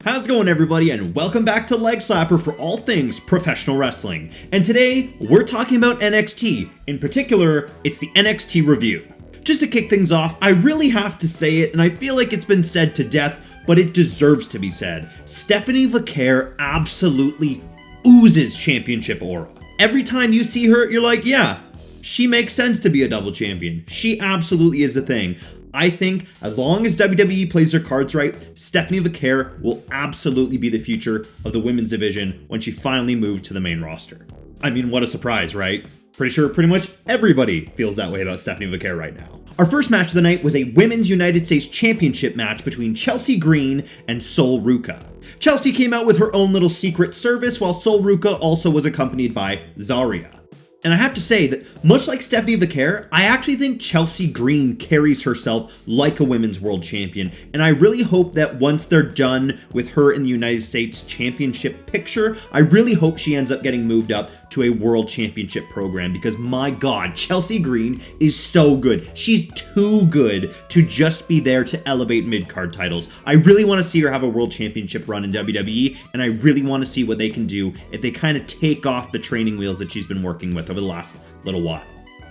How's it going, everybody, and welcome back to Leg Slapper for all things professional wrestling. And today, we're talking about NXT. In particular, it's the NXT review. Just to kick things off, I really have to say it, and I feel like it's been said to death, but it deserves to be said. Stephanie Vaquer absolutely oozes championship aura. Every time you see her, you're like, yeah, she makes sense to be a double champion. She absolutely is a thing. I think as long as WWE plays their cards right, Stephanie Vaquer will absolutely be the future of the women's division when she finally moves to the main roster. I mean, what a surprise, right? Pretty sure pretty much everybody feels that way about Stephanie Vaquer right now. Our first match of the night was a Women's United States Championship match between Chelsea Green and Sol Ruca. Chelsea came out with her own little secret service, while Sol Ruca also was accompanied by Zarya. And I have to say that, much like Stephanie Vaquer, I actually think Chelsea Green carries herself like a women's world champion. And I really hope that once they're done with her in the United States Championship picture, I really hope she ends up getting moved up to a world championship program, because my God, Chelsea Green is so good. She's too good to just be there to elevate mid-card titles. I really want to see her have a world championship run in WWE, and I really want to see what they can do if they kind of take off the training wheels that she's been working with over the last little while.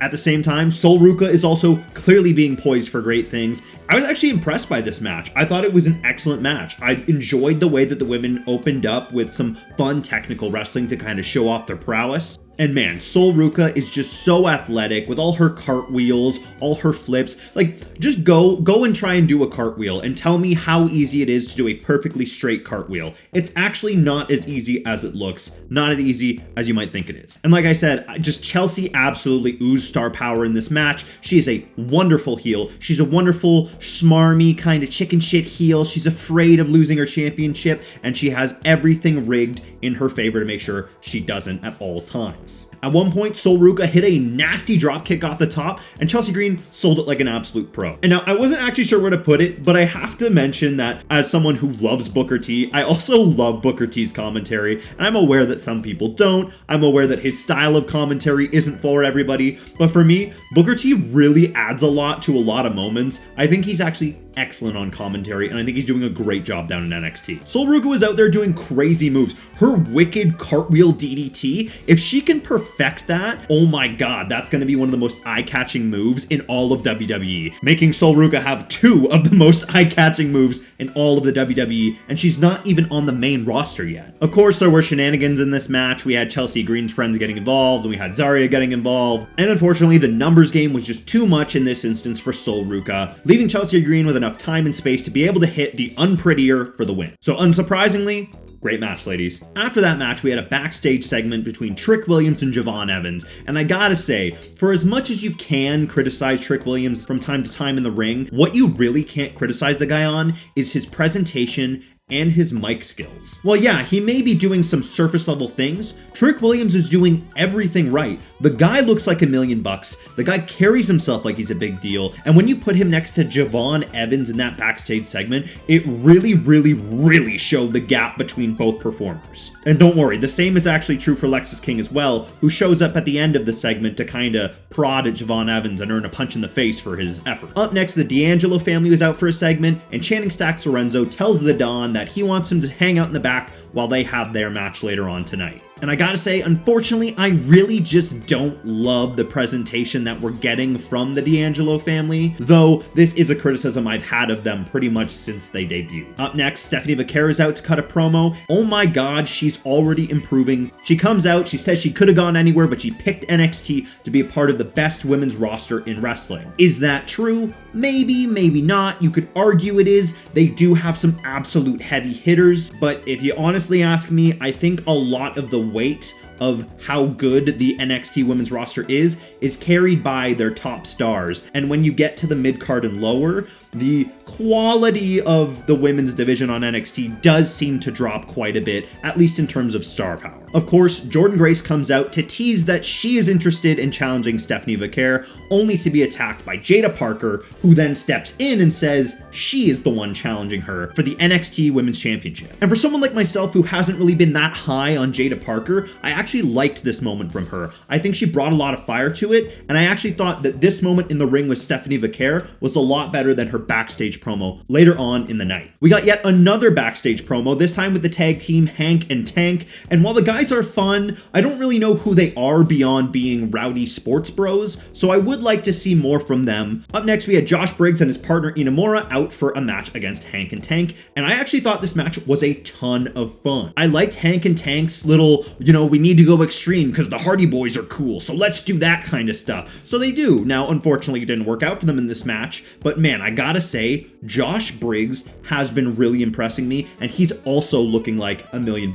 At the same time, Sol Ruca is also clearly being poised for great things. I was actually impressed by this match. I thought it was an excellent match. I enjoyed the way that the women opened up with some fun technical wrestling to kind of show off their prowess. And man, Sol Ruca is just so athletic with all her cartwheels, all her flips. Like, just go and try and do a cartwheel and tell me how easy it is to do a perfectly straight cartwheel. It's actually not as easy as it looks, not as easy as you might think it is. And like I said, just Chelsea absolutely oozed star power in this match. She is a wonderful heel. She's a wonderful, smarmy kind of chicken shit heel. She's afraid of losing her championship, and she has everything rigged in her favor to make sure she doesn't at all times. At one point, Sol Ruca hit a nasty drop kick off the top, and Chelsea Green sold it like an absolute pro. And now, I wasn't actually sure where to put it, but I have to mention that as someone who loves Booker T, I also love Booker T's commentary, and I'm aware that some people don't. I'm aware that his style of commentary isn't for everybody, but for me, Booker T really adds a lot to a lot of moments. I think he's actually excellent on commentary, and I think he's doing a great job down in NXT. Sol Ruca was out there doing crazy moves. Her wicked cartwheel DDT, if she can perfect that, oh my God, that's going to be one of the most eye-catching moves in all of WWE, making Sol Ruca have two of the most eye-catching moves in all of the WWE, and she's not even on the main roster yet. Of course, there were shenanigans in this match. We had Chelsea Green's friends getting involved, and we had Zarya getting involved, and unfortunately, the numbers game was just too much in this instance for Sol Ruca, leaving Chelsea Green with enough time and space to be able to hit the unprettier for the win. So unsurprisingly, great match, ladies. After that match, we had a backstage segment between Trick Williams and Javon Evans, and I gotta say, for as much as you can criticize Trick Williams from time to time in the ring, what you really can't criticize the guy on is his presentation and his mic skills. Well, yeah, he may be doing some surface level things. Trick Williams is doing everything right. The guy looks like $1 million. The guy carries himself like he's a big deal. And when you put him next to Javon Evans in that backstage segment, it really showed the gap between both performers. And don't worry, the same is actually true for Lexis King as well, who shows up at the end of the segment to kind of prod at Javon Evans and earn a punch in the face for his effort. Up next, the D'Angelo family was out for a segment, and Channing Stacks Lorenzo tells the Don that he wants him to hang out in the back while they have their match later on tonight. And I gotta say, unfortunately, I really just don't love the presentation that we're getting from the D'Angelo family, though this is a criticism I've had of them pretty much since they debuted. Up next, Stephanie Vaquer is out to cut a promo. Oh my God, she's already improving. She comes out, she says she could have gone anywhere, but she picked NXT to be a part of the best women's roster in wrestling. Is that true? Maybe, maybe not. You could argue it is. They do have some absolute heavy hitters, but if you honestly ask me, I think a lot of the weight of how good the NXT women's roster is carried by their top stars. And when you get to the mid-card and lower, the quality of the women's division on NXT does seem to drop quite a bit, at least in terms of star power. Of course, Jordynne Grace comes out to tease that she is interested in challenging Stephanie Vaquer, only to be attacked by Jada Parker, who then steps in and says she is the one challenging her for the NXT Women's Championship. And for someone like myself who hasn't really been that high on Jada Parker, I actually liked this moment from her. I think she brought a lot of fire to it, and I actually thought that this moment in the ring with Stephanie Vaquer was a lot better than her backstage promo later on in the night. We got yet another backstage promo, this time with the tag team Hank and Tank, and while the guys are fun, I don't really know who they are beyond being rowdy sports bros, so I would like to see more from them. Up next, we had Josh Briggs and his partner Inamura out for a match against Hank and Tank, and I actually thought this match was a ton of fun. I liked Hank and Tank's little, we need to go extreme because the Hardy Boys are cool, so let's do that kind of stuff. So they do. Now, unfortunately, it didn't work out for them in this match, but man, I gotta say, Josh Briggs has been really impressing me, and he's also looking like $1 million.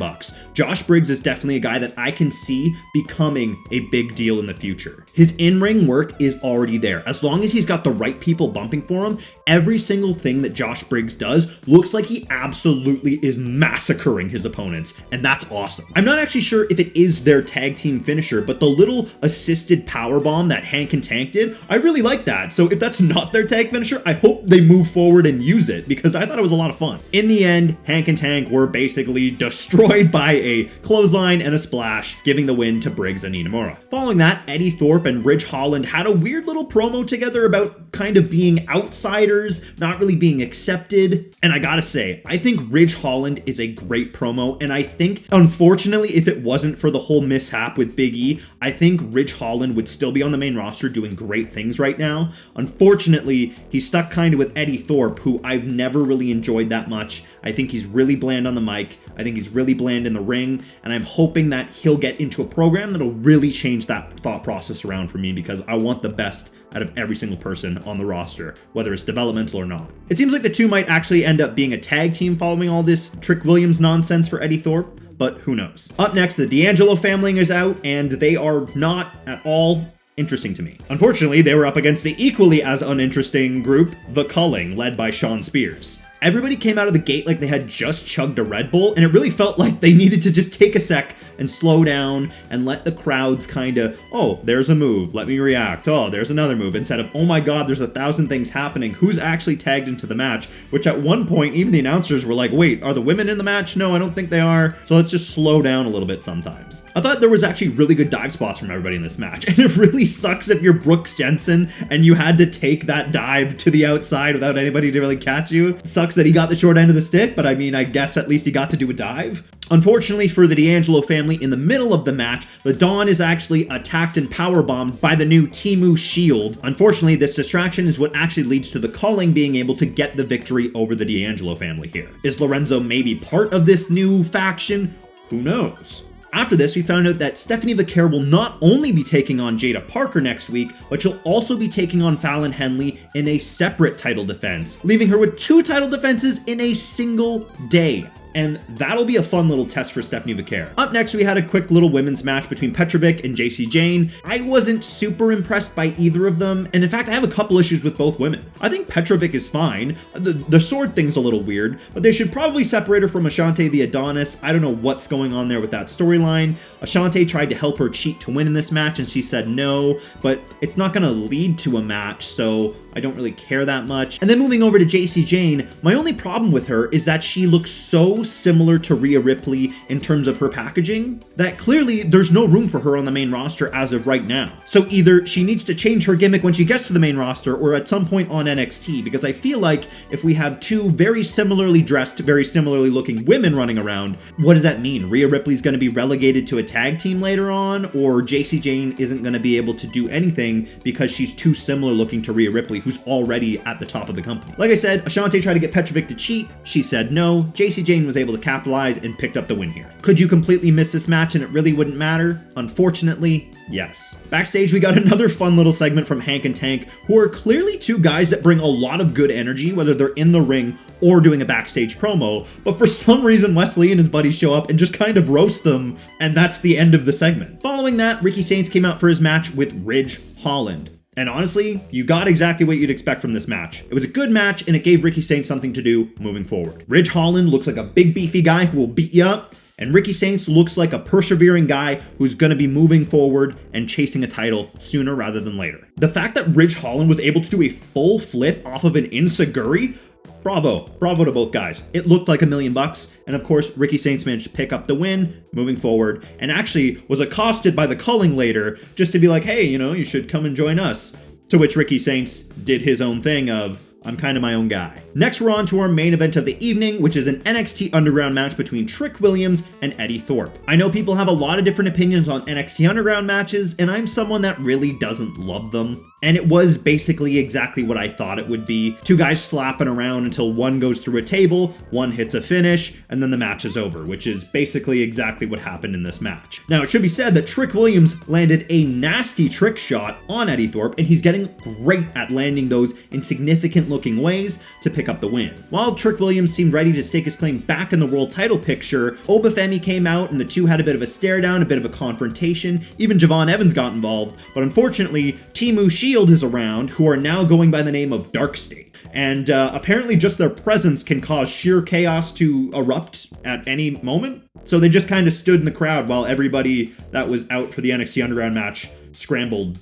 Josh Briggs is definitely a guy that I can see becoming a big deal in the future. His in-ring work is already there. As long as he's got the right people bumping for him, every single thing that Josh Briggs does looks like he absolutely is massacring his opponents, and that's awesome. I'm not actually sure if it is their tag team finisher, but the little assisted powerbomb that Hank and Tank did, I really like that. So if that's not their tag finisher, I hope they move forward and use it, because I thought it was a lot of fun. In the end, Hank and Tank were basically destroyed by a clothesline and a splash, giving the win to Briggs and Inamura. Following that, Eddie Thorpe and Ridge Holland had a weird little promo together about kind of being outsiders, not really being accepted. And I gotta say, I think Ridge Holland is a great promo, and I think, unfortunately, if it wasn't for the whole mishap with Big E, I think Ridge Holland would still be on the main roster doing great things right now. Unfortunately, he's stuck kind of with Eddie Thorpe, who I've never really enjoyed that much. I think he's really bland on the mic. I think he's really bland in the ring, and I'm hoping that he'll get into a program that'll really change that thought process around for me, because I want the best out of every single person on the roster, whether it's developmental or not. It seems like the two might actually end up being a tag team following all this Trick Williams nonsense for Eddie Thorpe, but who knows. Up next, the D'Angelo family is out, and they are not at all interesting to me. Unfortunately, they were up against the equally as uninteresting group, The Culling, led by Shawn Spears. Everybody came out of the gate like they had just chugged a Red Bull, and it really felt like they needed to just take a sec and slow down and let the crowds kind of, oh, there's a move, let me react. Oh, there's another move, instead of, oh my god, there's 1,000 things happening. Who's actually tagged into the match? Which at one point, even the announcers were like, wait, are the women in the match? No, I don't think they are. So let's just slow down a little bit sometimes. I thought there was actually really good dive spots from everybody in this match, and it really sucks if you're Brooks Jensen and you had to take that dive to the outside without anybody to really catch you. Sucks that he got the short end of the stick, but I mean, I guess at least he got to do a dive. Unfortunately for the D'Angelo family, in the middle of the match, the Dawn is actually attacked and powerbombed by the new Temu Shield. Unfortunately, this distraction is what actually leads to the Culling being able to get the victory over the D'Angelo family here. Is Lorenzo maybe part of this new faction? Who knows? After this, we found out that Stephanie Vaquer will not only be taking on Jada Parker next week, but she'll also be taking on Fallon Henley in a separate title defense, leaving her with 2 title defenses in a single day. And that'll be a fun little test for Stephanie Vaquer. Up next, we had a quick little women's match between Petrovic and JC Jane. I wasn't super impressed by either of them, and in fact, I have a couple issues with both women. I think Petrovic is fine. The sword thing's a little weird, but they should probably separate her from Ashante the Adonis. I don't know what's going on there with that storyline. Ashante tried to help her cheat to win in this match, and she said no, but it's not gonna lead to a match, so I don't really care that much. And then moving over to JC Jane, my only problem with her is that she looks so similar to Rhea Ripley in terms of her packaging that clearly there's no room for her on the main roster as of right now. So either she needs to change her gimmick when she gets to the main roster or at some point on NXT, because I feel like if we have 2 very similarly dressed, very similarly looking women running around, what does that mean? Rhea Ripley's going to be relegated to a tag team later on, or JC Jane isn't going to be able to do anything because she's too similar looking to Rhea Ripley, who's already at the top of the company. Like I said, Ashante tried to get Petrovic to cheat. She said no. JC Jane was able to capitalize and picked up the win here. Could you completely miss this match and it really wouldn't matter? Unfortunately, yes. Backstage, we got another fun little segment from Hank and Tank, who are clearly 2 guys that bring a lot of good energy, whether they're in the ring or doing a backstage promo, but for some reason Wesley and his buddies show up and just kind of roast them, and that's the end of the segment. Following that, Ricky Saints came out for his match with Ridge Holland. And honestly, you got exactly what you'd expect from this match. It was a good match, and it gave Ricky Saints something to do moving forward. Ridge Holland looks like a big beefy guy who will beat you up, and Ricky Saints looks like a persevering guy who's going to be moving forward and chasing a title sooner rather than later. The fact that Ridge Holland was able to do a full flip off of an Enziguri, bravo to both guys. It looked like $1 million, and of course, Ricky Saints managed to pick up the win moving forward, and actually was accosted by the Culling later just to be like, hey, you should come and join us. To which Ricky Saints did his own thing of, I'm kind of my own guy. Next, we're on to our main event of the evening, which is an NXT Underground match between Trick Williams and Eddie Thorpe. I know people have a lot of different opinions on NXT Underground matches, and I'm someone that really doesn't love them. And it was basically exactly what I thought it would be. Two guys slapping around until one goes through a table, one hits a finish, and then the match is over, which is basically exactly what happened in this match. Now, it should be said that Trick Williams landed a nasty trick shot on Eddie Thorpe, and he's getting great at landing those in significant looking ways to pick up the win. While Trick Williams seemed ready to stake his claim back in the world title picture, Obafemi came out and the two had a bit of a stare down, a bit of a confrontation. Even Javon Evans got involved, but unfortunately, Timu Shield is around, who are now going by the name of Dark State. And apparently just their presence can cause sheer chaos to erupt at any moment. So they just kind of stood in the crowd while everybody that was out for the NXT Underground match scrambled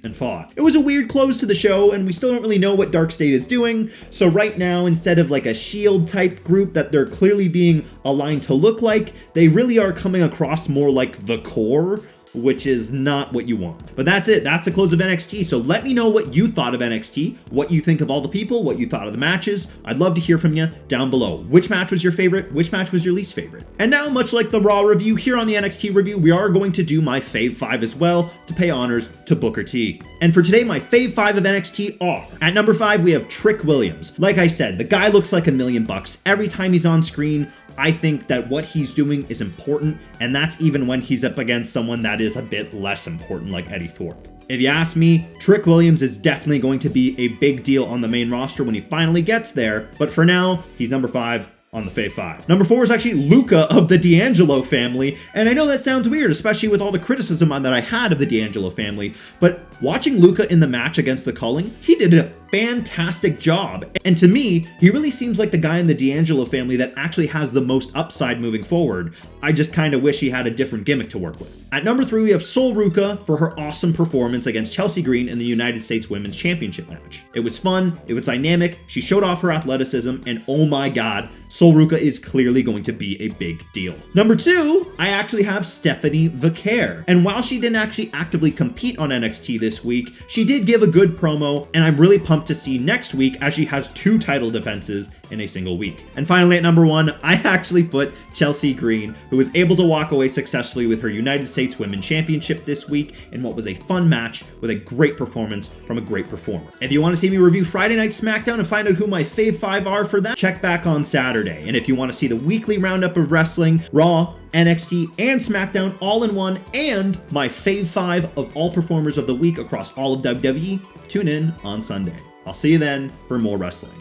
and fought. It was a weird close to the show, and we still don't really know what Dark State is doing. So right now, instead of like a Shield type group that they're clearly being aligned to look like, they really are coming across more like the Core, which is not what you want. But that's it. That's the close of NXT. So let me know what you thought of NXT, what you think of all the people, what you thought of the matches. I'd love to hear from you down below. Which match was your favorite? Which match was your least favorite? And now, much like the Raw review, here on the NXT review, we are going to do my Fave 5 as well to pay honors to Booker T. And for today, my Fave 5 of NXT are: at number 5, we have Trick Williams. Like I said, the guy looks like $1 million. Every time he's on screen, I think that what he's doing is important, and that's even when he's up against someone that is a bit less important, like Eddie Thorpe. If you ask me, Trick Williams is definitely going to be a big deal on the main roster when he finally gets there, but for now, he's number 5 on the Fave 5. Number 4 is actually Luca of the D'Angelo family, and I know that sounds weird, especially with all the criticism that I had of the D'Angelo family, but watching Luca in the match against the Culling, he did a fantastic job. And to me, he really seems like the guy in the D'Angelo family that actually has the most upside moving forward. I just kind of wish he had a different gimmick to work with. At number 3, we have Sol Ruca for her awesome performance against Chelsea Green in the United States Women's Championship match. It was fun, it was dynamic, she showed off her athleticism, and oh my god, Sol Ruca is clearly going to be a big deal. Number 2, I actually have Stephanie Vaquer. And while she didn't actually actively compete on NXT this week, she did give a good promo, and I'm really pumped to see next week as she has 2 title defenses in a single week. And finally, at number 1, I actually put Chelsea Green, who was able to walk away successfully with her United States Women's Championship this week in what was a fun match with a great performance from a great performer. If you want to see me review Friday Night SmackDown and find out who my Fave 5 are for that, check back on Saturday. And if you want to see the weekly roundup of wrestling, Raw, NXT, and SmackDown all in one, and my Fave 5 of all performers of the week across all of WWE, tune in on Sunday. I'll see you then for more wrestling.